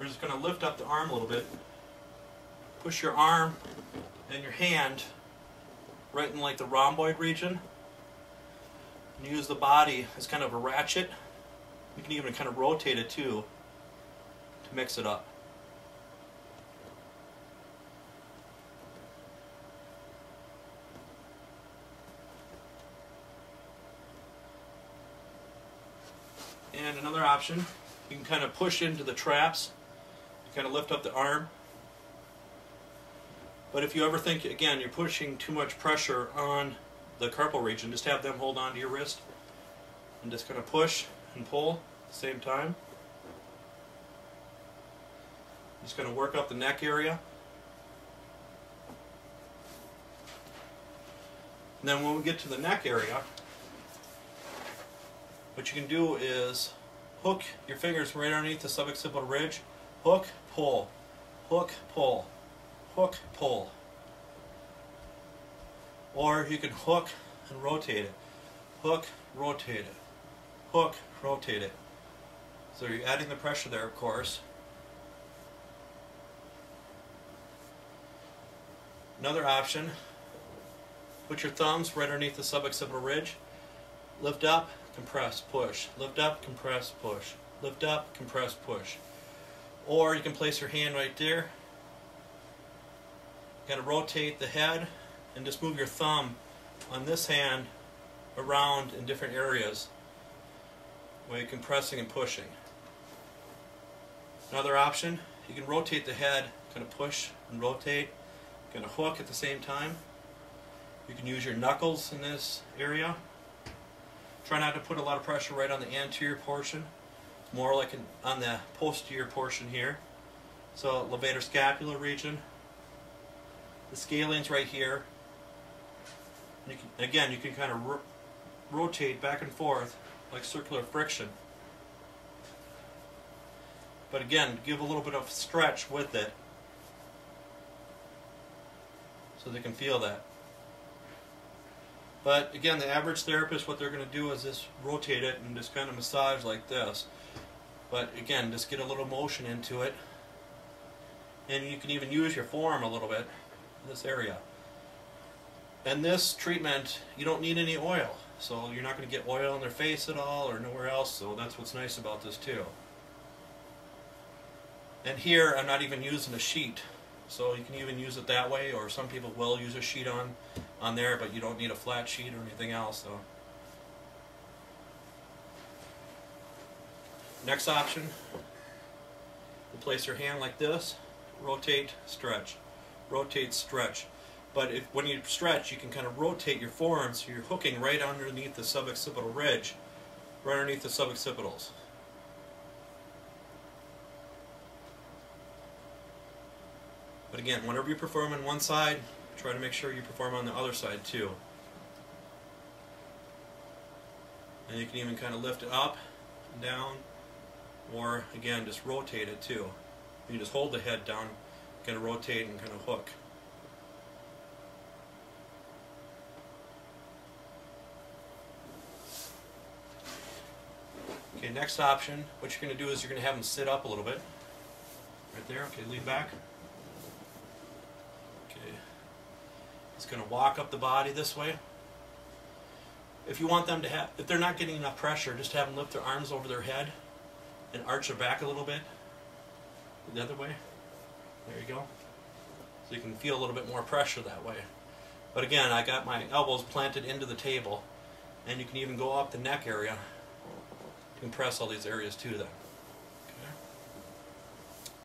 we're just going to lift up the arm a little bit. Push your arm and your hand right in like the rhomboid region. And use the body as kind of a ratchet. You can even kind of rotate it too to mix it up. And another option, you can kind of push into the traps, kind of lift up the arm. But if you ever think, again, you're pushing too much pressure on the carpal region, just have them hold on to your wrist and just kind of push and pull at the same time. Just going to work up the neck area. And then when we get to the neck area, what you can do is hook your fingers right underneath the suboccipital ridge, hook, pull, hook, pull, hook, pull. Or you can hook and rotate it, hook, rotate it, hook, rotate it. So you're adding the pressure there, of course. Another option, put your thumbs right underneath the suboccipital ridge, lift up, compress, push, lift up, compress, push, lift up, compress, push. Or you can place your hand right there, kind of rotate the head and just move your thumb on this hand around in different areas while you're compressing and pushing. Another option, you can rotate the head, kind of push and rotate, kind of hook at the same time. You can use your knuckles in this area. Try not to put a lot of pressure right on the anterior portion, more like on the posterior portion here. So levator scapular region. The scalene's right here. You can, again, you can kind of rotate back and forth like circular friction. But again, give a little bit of stretch with it so they can feel that. But again, the average therapist, what they're going to do is just rotate it and just kind of massage like this. But again, just get a little motion into it. And you can even use your forearm a little bit in this area. And this treatment, you don't need any oil. So you're not going to get oil on their face at all or nowhere else. So that's what's nice about this too. And here, I'm not even using a sheet. So you can even use it that way, or some people will use a sheet on there, but you don't need a flat sheet or anything else. So next option, you place your hand like this, rotate, stretch, rotate, stretch. But when you stretch, you can kind of rotate your forearm so you're hooking right underneath the suboccipital ridge, right underneath the suboccipitals. But again, whenever you perform on one side, try to make sure you perform on the other side too. And you can even kind of lift it up and down, or again, just rotate it too. You just hold the head down, kind of rotate and kind of hook. Okay, next option, what you're going to do is you're going to have them sit up a little bit. Right there, okay, lean back. It's going to walk up the body this way. If you want them to have, if they're not getting enough pressure, just have them lift their arms over their head and arch their back a little bit. The other way. There you go. So you can feel a little bit more pressure that way. But again, I got my elbows planted into the table, and you can even go up the neck area. You can press all these areas too then.